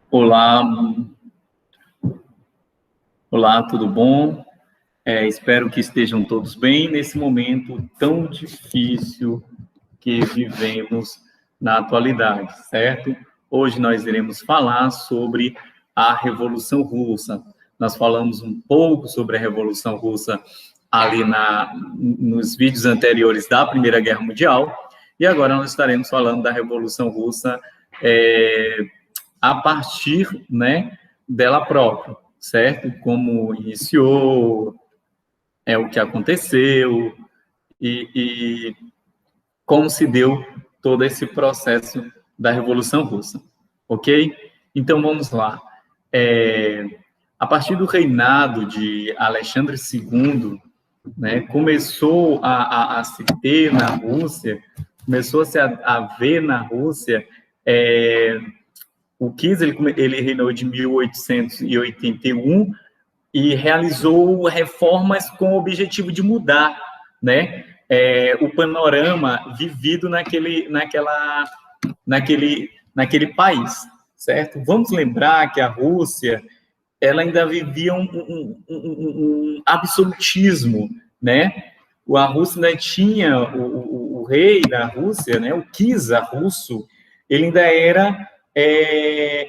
Olá, olá, tudo bom? Espero que estejam todos bem nesse momento tão difícil que vivemos na atualidade, certo? Hoje nós iremos falar sobre a Revolução Russa. Nós falamos um pouco sobre a Revolução Russa ali nos vídeos anteriores da Primeira Guerra Mundial, e agora nós estaremos falando da Revolução Russa a partir, né, dela própria, certo? Como iniciou, o que aconteceu e como se deu todo esse processo da Revolução Russa, ok? Então, vamos lá. A partir do reinado de Alexandre II, né, começou a se ter na Rússia, começou-se a ver na Rússia o Kiss, ele reinou de 1881 e realizou reformas com o objetivo de mudar, né, o panorama vivido naquele país, certo? Vamos lembrar que a Rússia, ela ainda vivia um absolutismo, né? A Rússia ainda tinha o rei da Rússia, né, o czar russo, ele ainda era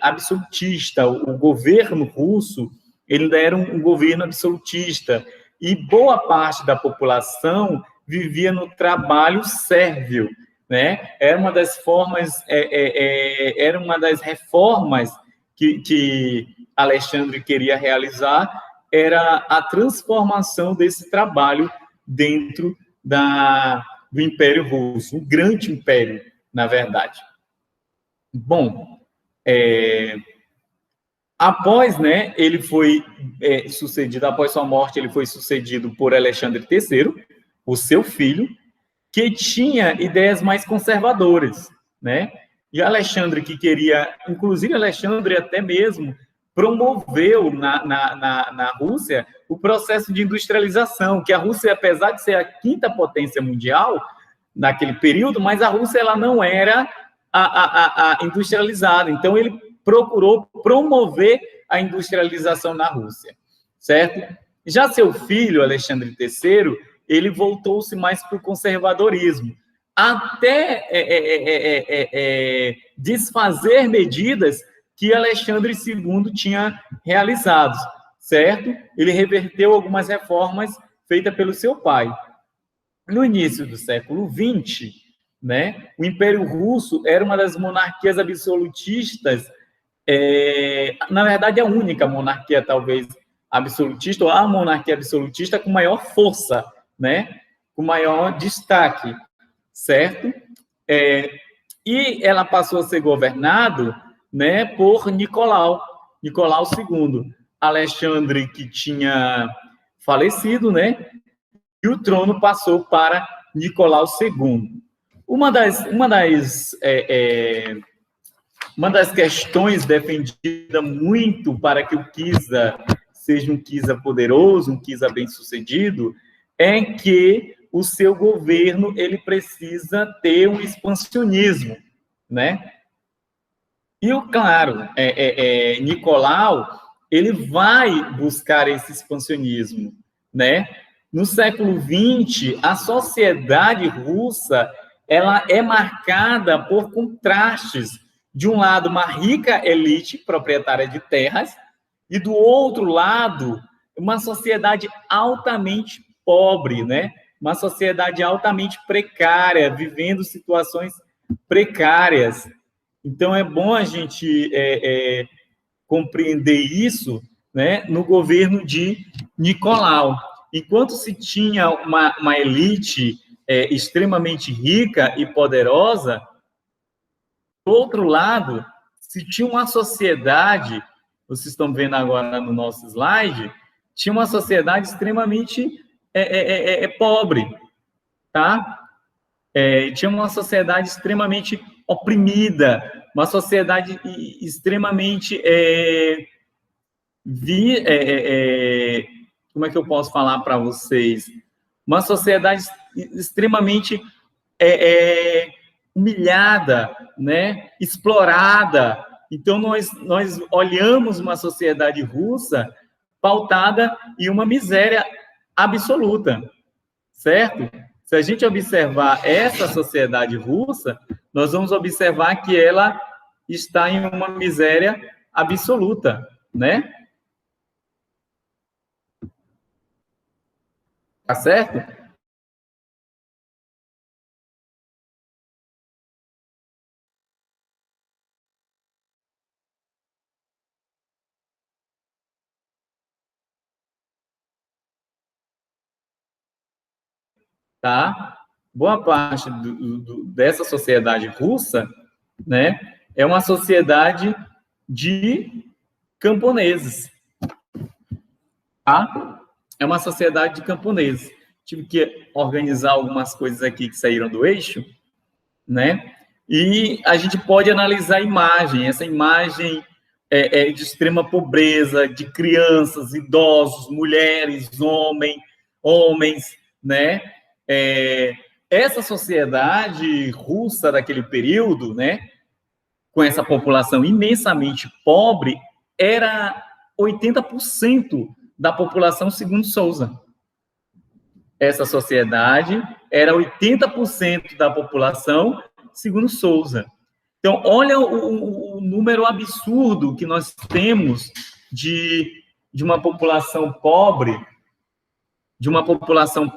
absolutista. O governo russo, ele ainda era um governo absolutista, e boa parte da população vivia no trabalho sérvio, né? Era uma das reformas que Alexandre queria realizar, era a transformação desse trabalho dentro do Império Russo, um grande império, na verdade. Bom, após, né, ele foi sucedido, após sua morte, ele foi sucedido por Alexandre III, o seu filho, que tinha ideias mais conservadoras, né? E Alexandre, que queria, inclusive Alexandre até mesmo promoveu na Rússia o processo de industrialização, que a Rússia, apesar de ser a quinta potência mundial naquele período, mas a Rússia ela não era industrializada. Então, ele procurou promover a industrialização na Rússia, certo? Já seu filho, Alexandre III, ele voltou-se mais para o conservadorismo, até desfazer medidas que Alexandre II tinha realizado, certo? Ele reverteu algumas reformas feitas pelo seu pai. No início do século XX, né, o Império Russo era uma das monarquias absolutistas, na verdade, a única monarquia, talvez, absolutista, ou a monarquia absolutista com maior força, né, com maior destaque, certo? E ela passou a ser governado, né, por Nicolau II. Alexandre, que tinha falecido, né, e o trono passou para Nicolau II. Uma das questões defendida muito para que o Kisa seja um Kisa poderoso, um Kisa bem-sucedido, é que o seu governo ele precisa ter um expansionismo, né? E, claro, Nicolau, ele vai buscar esse expansionismo, né? No século XX, a sociedade russa ela é marcada por contrastes. De um lado, uma rica elite proprietária de terras, e do outro lado, uma sociedade altamente pobre, né? Uma sociedade altamente precária, vivendo situações precárias. Então, é bom a gente compreender isso, né, no governo de Nicolau. Enquanto se tinha uma elite extremamente rica e poderosa, do outro lado, se tinha uma sociedade, vocês estão vendo agora no nosso slide, tinha uma sociedade extremamente pobre, tá? Tinha uma sociedade extremamente oprimida, uma sociedade extremamente como é que eu posso falar para vocês? Uma sociedade extremamente humilhada, né? Explorada, Então, nós olhamos uma sociedade russa pautada em uma miséria absoluta, certo? Se a gente observar essa sociedade russa, nós vamos observar que ela está em uma miséria absoluta, né? Tá certo? Tá? Boa parte dessa sociedade russa, né, é uma sociedade de camponeses, tá? É uma sociedade de camponeses. Tive que organizar algumas coisas aqui que saíram do eixo, né? E a gente pode analisar a imagem. Essa imagem é de extrema pobreza, de crianças, idosos, mulheres, homens, né? Essa sociedade russa daquele período, né? Com essa população imensamente pobre, era 80% da população, segundo Souza. Essa sociedade era 80% da população, segundo Souza. Então, olha o número absurdo que nós temos de uma população pobre, de uma população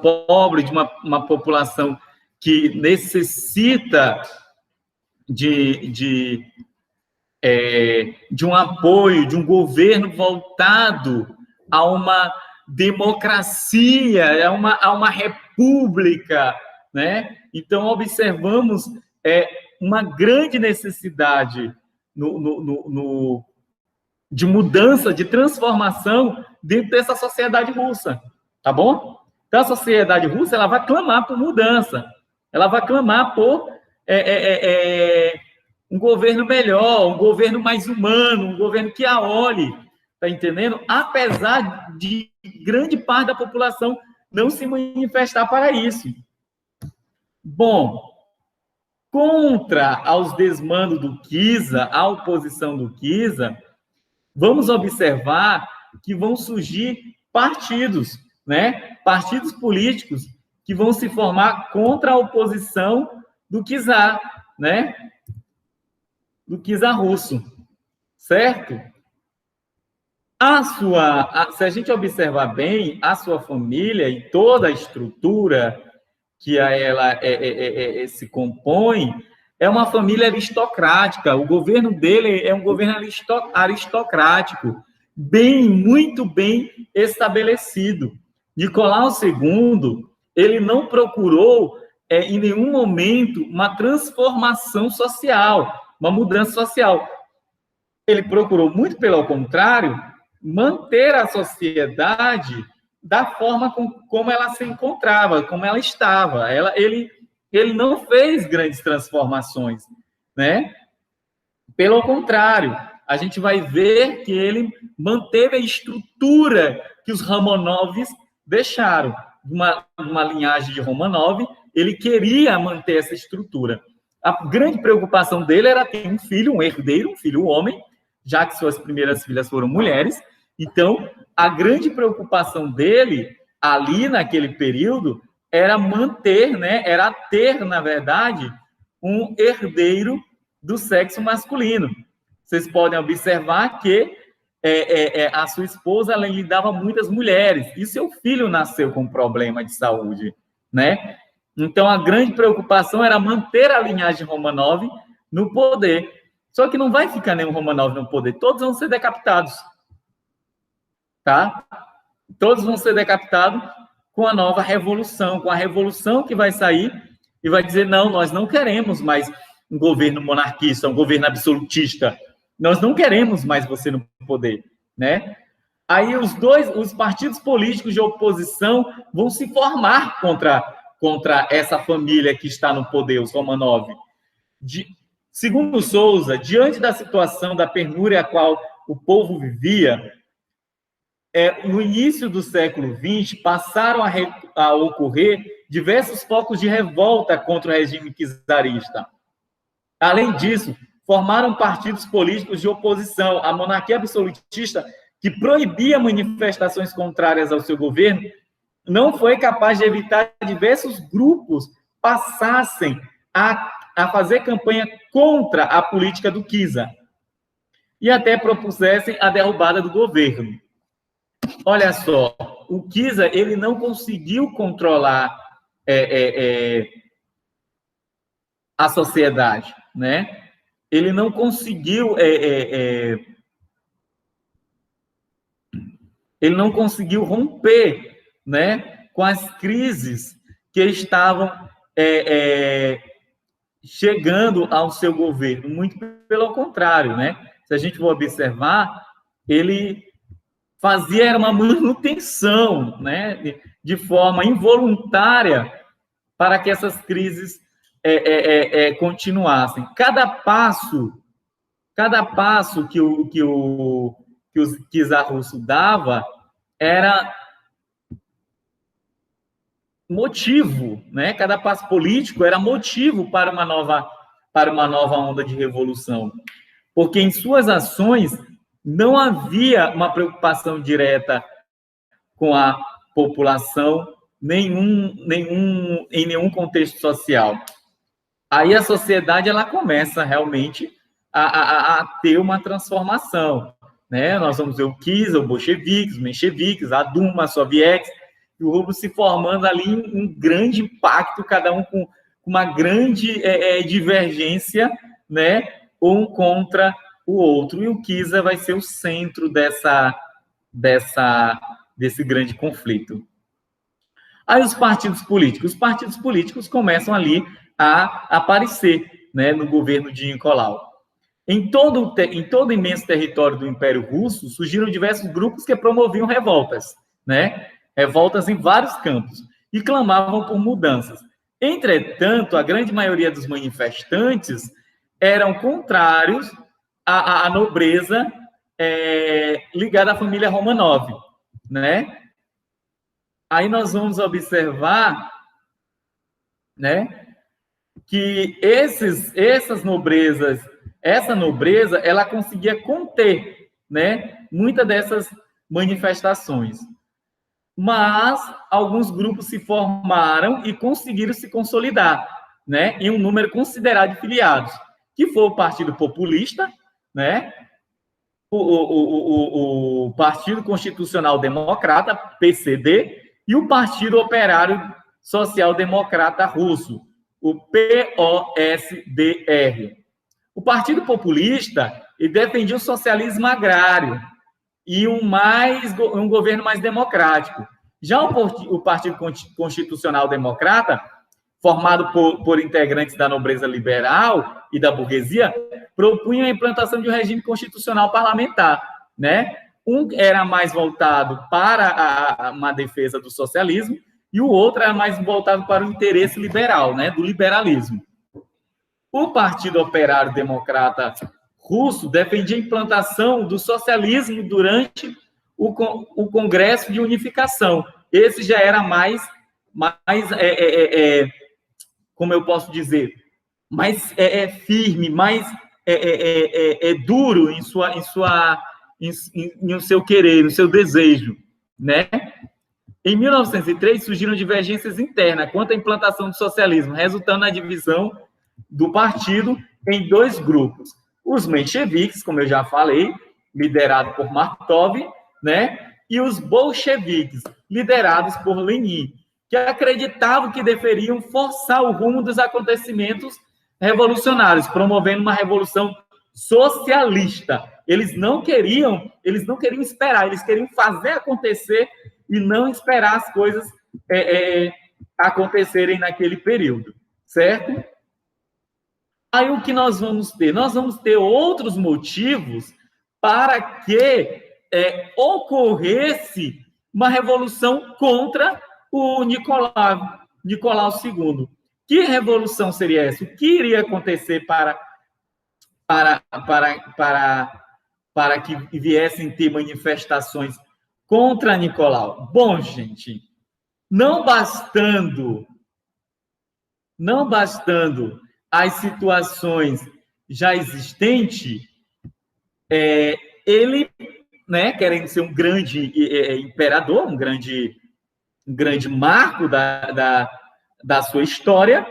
que necessita de um apoio, de um governo voltado a uma democracia, a uma república, né? Então, observamos uma grande necessidade de mudança, de transformação dentro dessa sociedade russa, tá bom? Então, a sociedade russa, ela vai clamar por mudança, ela vai clamar por um governo melhor, um governo mais humano, um governo que a olhe, tá entendendo? Apesar de grande parte da população não se manifestar para isso. Bom, contra aos desmandos do Kiza, a oposição do Kiza, vamos observar que vão surgir partidos, né? Partidos políticos que vão se formar contra a oposição do czar, né? Do czar russo, certo? Se a gente observar bem, a sua família e toda a estrutura que ela se compõe é uma família aristocrática. O governo dele é um governo aristocrático, muito bem estabelecido. Nicolau II, ele não procurou em nenhum momento uma transformação social, uma mudança social. Ele procurou, muito pelo contrário, manter a sociedade da forma como ela se encontrava, como ela estava. Ele não fez grandes transformações, né? Pelo contrário, a gente vai ver que ele manteve a estrutura que os Romanovs deixaram. Uma linhagem de Romanov, ele queria manter essa estrutura. A grande preocupação dele era ter um filho, um herdeiro, um filho homem, já que suas primeiras filhas foram mulheres. Então, a grande preocupação dele, ali naquele período, era manter, né, era ter, na verdade, um herdeiro do sexo masculino. Vocês podem observar que a sua esposa, ela lhe dava muitas mulheres, e seu filho nasceu com problema de saúde, né? Então, a grande preocupação era manter a linhagem Romanov no poder. Só que não vai ficar nenhum Romanov no poder, todos vão ser decapitados. Tá? Todos vão ser decapitados com a nova revolução, com a revolução que vai sair e vai dizer, não, nós não queremos mais um governo monarquista, um governo absolutista. Nós não queremos mais você no poder, né? Aí os partidos políticos de oposição vão se formar contra essa família que está no poder, os Romanov. Segundo Souza, diante da situação da penúria a qual o povo vivia, no início do século XX, passaram a ocorrer diversos focos de revolta contra o regime czarista. Além disso, formaram partidos políticos de oposição à monarquia absolutista que proibia manifestações contrárias ao seu governo, não foi capaz de evitar que diversos grupos passassem a fazer campanha contra a política do Kiza e até propusessem a derrubada do governo. Olha só, o Kiza ele não conseguiu controlar a sociedade, né? Ele não conseguiu romper, né, com as crises que estavam chegando ao seu governo, muito pelo contrário, né? Se a gente for observar, ele fazia uma manutenção, né, de forma involuntária para que essas crises continuassem. Cada passo que o czar russo dava era motivo, né? Cada passo político era motivo para uma nova onda de revolução, porque em suas ações não havia uma preocupação direta com a população, em nenhum contexto social. Aí a sociedade ela começa realmente a ter uma transformação, né? Nós vamos ver o Kiza, os bolcheviques, os mencheviques, a Duma, a Soviética, e o Rublo se formando ali um grande impacto, cada um com uma grande divergência, né? Um contra o outro. E o Kiza vai ser o centro desse grande conflito. Aí os partidos políticos começam ali a aparecer, né, no governo de Nicolau. Em todo o imenso território do Império Russo, surgiram diversos grupos que promoviam revoltas, né? Revoltas em vários campos, e clamavam por mudanças. Entretanto, a grande maioria dos manifestantes eram contrários à nobreza ligada à família Romanov, né? Aí nós vamos observar, né, que essa nobreza, ela conseguia conter, né, muitas dessas manifestações. Mas alguns grupos se formaram e conseguiram se consolidar, né, em um número considerável de filiados, que foi o Partido Populista, né, o Partido Constitucional Democrata, PCD, e o Partido Operário Social Democrata Russo, o POSDR. O Partido Populista ele defendia o socialismo agrário e um governo mais democrático. Já o Partido Constitucional Democrata, formado por integrantes da nobreza liberal e da burguesia, propunha a implantação de um regime constitucional parlamentar, né? Um era mais voltado para uma defesa do socialismo e o outro era mais voltado para o interesse liberal, né, do liberalismo. O Partido Operário Democrata Russo defendia a implantação do socialismo durante o Congresso de Unificação. Esse já era mais como eu posso dizer, mais firme, mais duro em o seu querer, no seu desejo, né? Em 1903, surgiram divergências internas quanto à implantação do socialismo, resultando na divisão do partido em dois grupos. Os mencheviques, como eu já falei, liderado por Markov, né? E os bolcheviques, liderados por Lenin, que acreditavam que deveriam forçar o rumo dos acontecimentos revolucionários, promovendo uma revolução socialista. Eles não queriam esperar, eles queriam fazer acontecer e não esperar as coisas acontecerem naquele período, certo? Aí o que nós vamos ter? Nós vamos ter outros motivos para que ocorresse uma revolução contra o Nicolau II. Que revolução seria essa? O que iria acontecer para que viessem ter manifestações contra Nicolau? Bom, gente, não bastando as situações já existente, ele, né, querendo ser um grande imperador, um grande marco da sua história,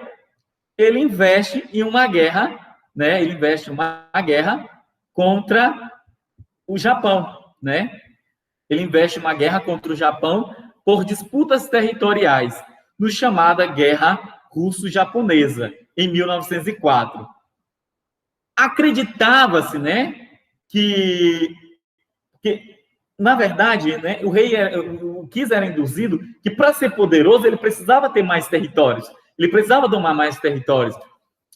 ele investe em uma guerra, né? Ele investe em uma guerra contra o Japão, né? Ele investe em uma guerra contra o Japão por disputas territoriais, no chamada Guerra Russo-Japonesa, em 1904. Acreditava-se, né, que na verdade, né, o Kisa era induzido que, para ser poderoso, ele precisava ter mais territórios, ele precisava domar mais territórios.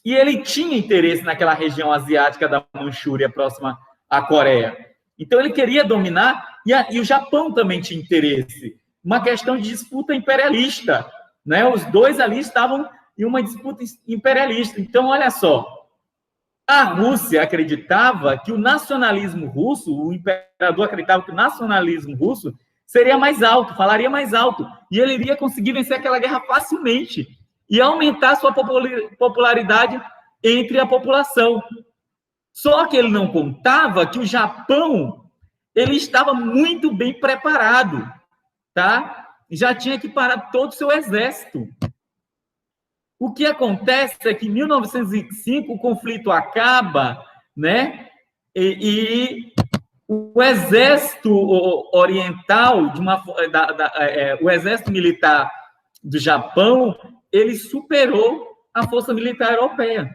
E ele tinha interesse naquela região asiática da Manchúria, próxima à Coreia. Então, ele queria dominar, e o Japão também tinha interesse. Uma questão de disputa imperialista, né? Os dois ali estavam em uma disputa imperialista. Então, olha só, a Rússia acreditava que o nacionalismo russo, o imperador acreditava que o nacionalismo russo seria mais alto, falaria mais alto, e ele iria conseguir vencer aquela guerra facilmente e aumentar sua popularidade entre a população. Só que ele não contava que o Japão, ele estava muito bem preparado, tá? Já tinha que parar todo o seu exército. O que acontece é que em 1905 o conflito acaba, né? E o exército oriental, o exército militar do Japão, ele superou a força militar europeia,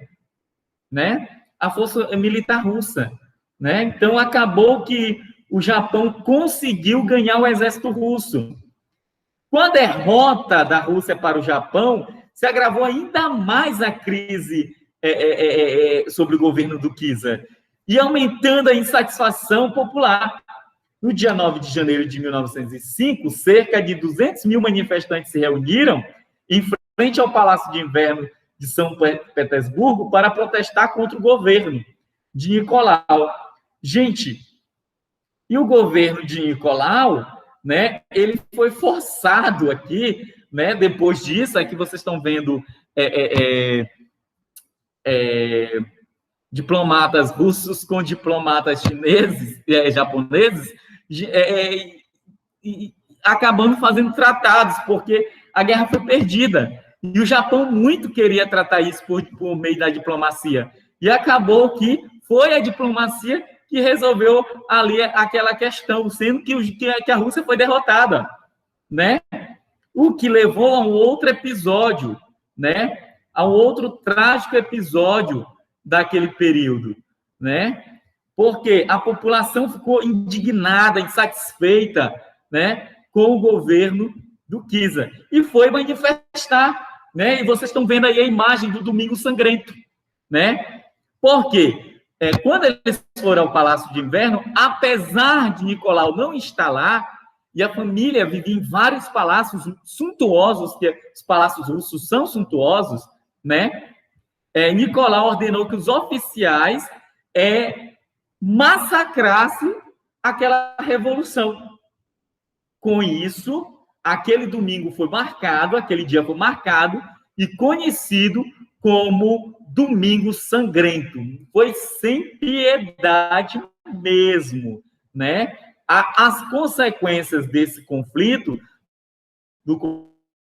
né? A força militar russa, né? Então acabou que o Japão conseguiu ganhar o exército russo. Com a derrota da Rússia para o Japão, se agravou ainda mais a crise sobre o governo do Kisa, e aumentando a insatisfação popular. No dia 9 de janeiro de 1905, cerca de 200 mil manifestantes se reuniram em frente ao Palácio de Inverno de São Petersburgo para protestar contra o governo de Nicolau. Gente, e o governo de Nicolau, né, ele foi forçado aqui, né, depois disso, aqui vocês estão vendo diplomatas russos com diplomatas chineses, japoneses, acabando fazendo tratados, porque a guerra foi perdida. E o Japão muito queria tratar isso por meio da diplomacia. E acabou que foi a diplomacia que resolveu ali aquela questão, sendo que a Rússia foi derrotada, né? O que levou a um outro episódio, né? A um outro trágico episódio daquele período, né? Porque a população ficou indignada, insatisfeita, né, com o governo do Kisa e foi manifestar, né? E vocês estão vendo aí a imagem do Domingo Sangrento, né? Por quê? Quando eles foram ao Palácio de Inverno, apesar de Nicolau não estar lá, e a família vivia em vários palácios suntuosos, que os palácios russos são suntuosos, né? Nicolau ordenou que os oficiais massacrassem aquela revolução. Com isso, aquele domingo foi marcado, aquele dia foi marcado e conhecido como Domingo Sangrento. Foi sem piedade mesmo, né? As consequências desse conflito, do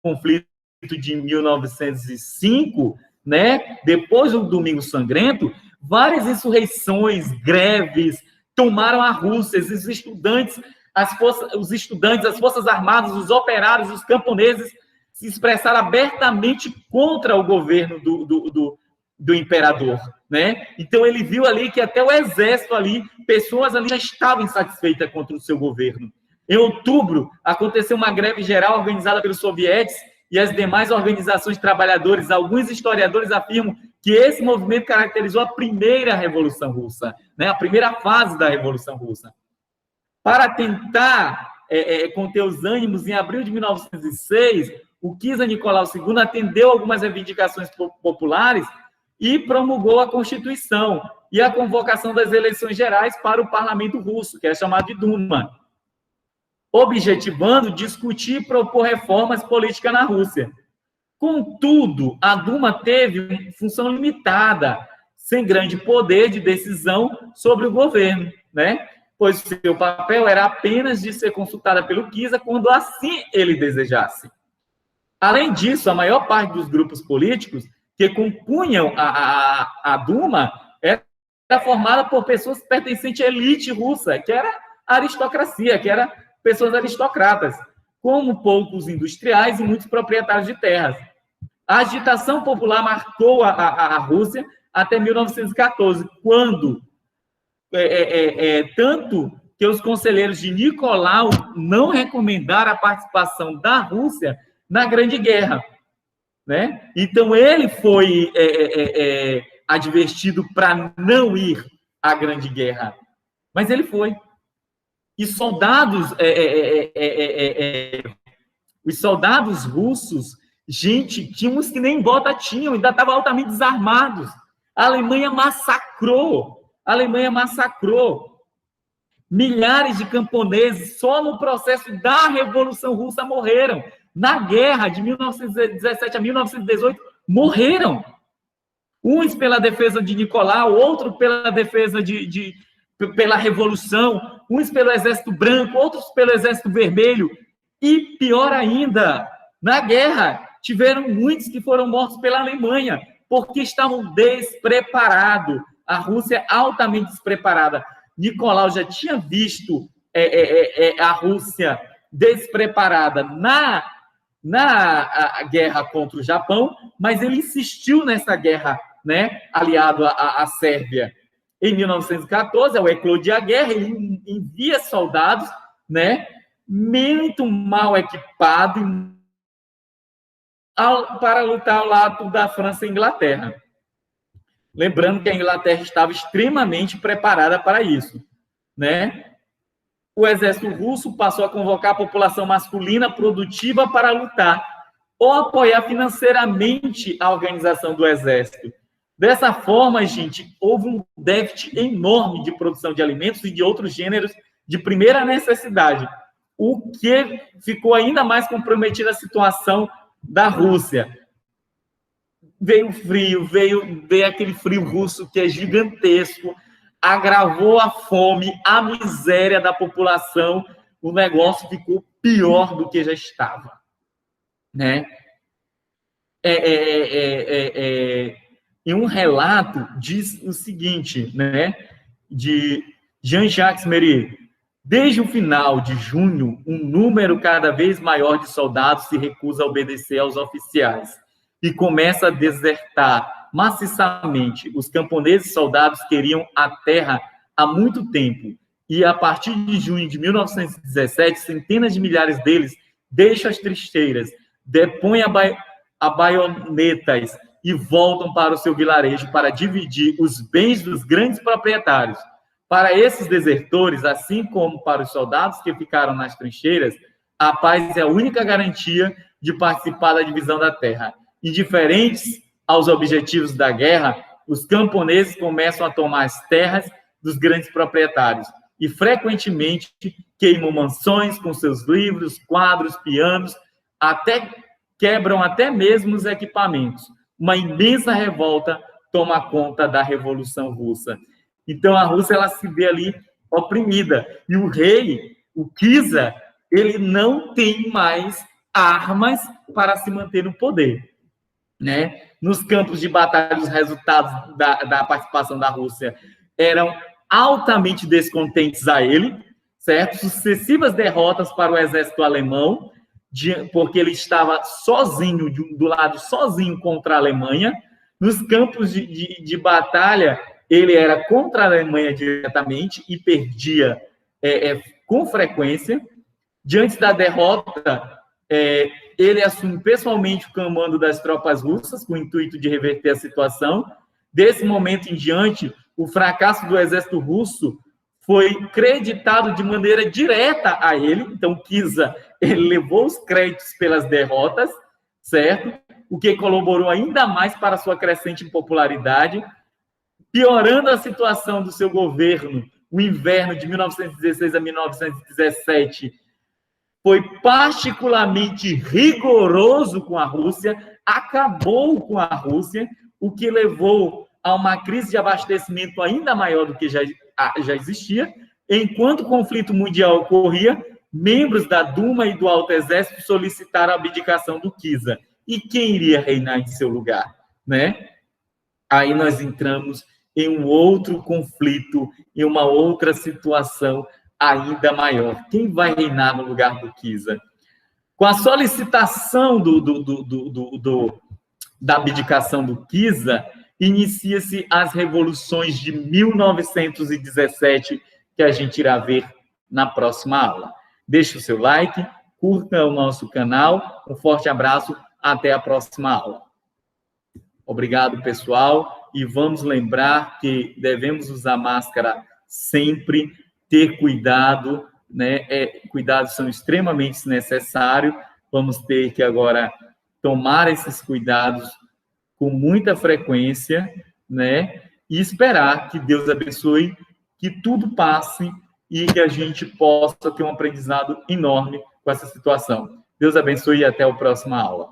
conflito de 1905, né? Depois do Domingo Sangrento, várias insurreições, greves tomaram a Rússia. Os estudantes, as Forças Armadas, os operários, os camponeses se expressaram abertamente contra o governo do imperador, né? Então ele viu ali que até o exército ali, pessoas ali já estavam insatisfeitas contra o seu governo. Em outubro, aconteceu uma greve geral organizada pelos sovietes e as demais organizações de trabalhadores. Alguns historiadores afirmam que esse movimento caracterizou a primeira Revolução Russa, né? A primeira fase da Revolução Russa. Para tentar conter os ânimos, em abril de 1906, o Kisa Nicolau II atendeu algumas reivindicações populares e promulgou a Constituição e a convocação das eleições gerais para o parlamento russo, que é chamado de Duma, objetivando discutir e propor reformas políticas na Rússia. Contudo, a Duma teve função limitada, sem grande poder de decisão sobre o governo, né? Pois seu papel era apenas de ser consultada pelo Kiza quando assim ele desejasse. Além disso, a maior parte dos grupos políticos que compunham a Duma era formada por pessoas pertencentes à elite russa, que era a aristocracia, que era pessoas aristocratas, como poucos industriais e muitos proprietários de terras. A agitação popular marcou a Rússia até 1914, quando tanto que os conselheiros de Nicolau não recomendaram a participação da Rússia na Grande Guerra, né? Então, ele foi advertido para não ir à Grande Guerra, mas ele foi. E soldados, os soldados russos, gente, tinha uns que nem bota tinham, ainda estavam altamente desarmados. A Alemanha massacrou. Milhares de camponeses só no processo da Revolução Russa morreram. Na guerra de 1917 a 1918, morreram. Uns pela defesa de Nicolau, outros pela defesa pela Revolução, uns pelo Exército Branco, outros pelo Exército Vermelho. E, pior ainda, na guerra, tiveram muitos que foram mortos pela Alemanha, porque estavam despreparados. A Rússia altamente despreparada. Nicolau já tinha visto a Rússia despreparada na guerra contra o Japão, mas ele insistiu nessa guerra, né, aliado à Sérvia. Em 1914, ao eclodir a guerra, ele envia soldados, né, muito mal equipados para lutar ao lado da França e Inglaterra. Lembrando que a Inglaterra estava extremamente preparada para isso, né? O exército russo passou a convocar a população masculina produtiva para lutar ou apoiar financeiramente a organização do exército. Dessa forma, gente, houve um déficit enorme de produção de alimentos e de outros gêneros de primeira necessidade, o que ficou ainda mais comprometida a situação da Rússia. Veio frio, veio aquele frio russo que é gigantesco, agravou a fome, a miséria da população, o negócio ficou pior do que já estava, né? Em um relato diz o seguinte, né, de Jean-Jacques Mérieux: desde o final de junho, um número cada vez maior de soldados se recusa a obedecer aos oficiais e começa a desertar maciçamente. Os camponeses soldados queriam a terra há muito tempo, e a partir de junho de 1917, centenas de milhares deles deixam as trincheiras, depõem a baionetas e voltam para o seu vilarejo para dividir os bens dos grandes proprietários. Para esses desertores, assim como para os soldados que ficaram nas trincheiras, a paz é a única garantia de participar da divisão da terra. Indiferentes aos objetivos da guerra, os camponeses começam a tomar as terras dos grandes proprietários e frequentemente queimam mansões com seus livros, quadros, pianos, quebram até mesmo os equipamentos. Uma imensa revolta toma conta da Revolução Russa. Então, a Rússia ela se vê ali oprimida. E o rei, o Kiza, ele não tem mais armas para se manter no poder, né? Nos campos de batalha, os resultados da participação da Rússia eram altamente descontentes a ele, certo? Sucessivas derrotas para o exército alemão, porque ele estava sozinho, do lado sozinho contra a Alemanha. Nos campos de batalha, ele era contra a Alemanha diretamente e perdia com frequência. Diante da derrota, ele assume pessoalmente o comando das tropas russas, com o intuito de reverter a situação. Desse momento em diante, o fracasso do exército russo foi creditado de maneira direta a ele. Então, Kiza, ele levou os créditos pelas derrotas, certo? O que colaborou ainda mais para a sua crescente popularidade, piorando a situação do seu governo. O inverno de 1916 a 1917 foi particularmente rigoroso com a Rússia, acabou com a Rússia, o que levou a uma crise de abastecimento ainda maior do que já existia. Enquanto o conflito mundial ocorria, membros da Duma e do Alto Exército solicitaram a abdicação do Kizar. E quem iria reinar em seu lugar, né? Aí nós entramos em um outro conflito, em uma outra situação ainda maior. Quem vai reinar no lugar do Kizar? Com a solicitação da abdicação do Kizar, inicia-se as revoluções de 1917, que a gente irá ver na próxima aula. Deixe o seu like, curta o nosso canal, um forte abraço, até a próxima aula. Obrigado, pessoal, e vamos lembrar que devemos usar máscara sempre, ter cuidado, né? Cuidados são extremamente necessários, vamos ter que agora tomar esses cuidados com muita frequência, né? E esperar que Deus abençoe, que tudo passe e que a gente possa ter um aprendizado enorme com essa situação. Deus abençoe e até a próxima aula.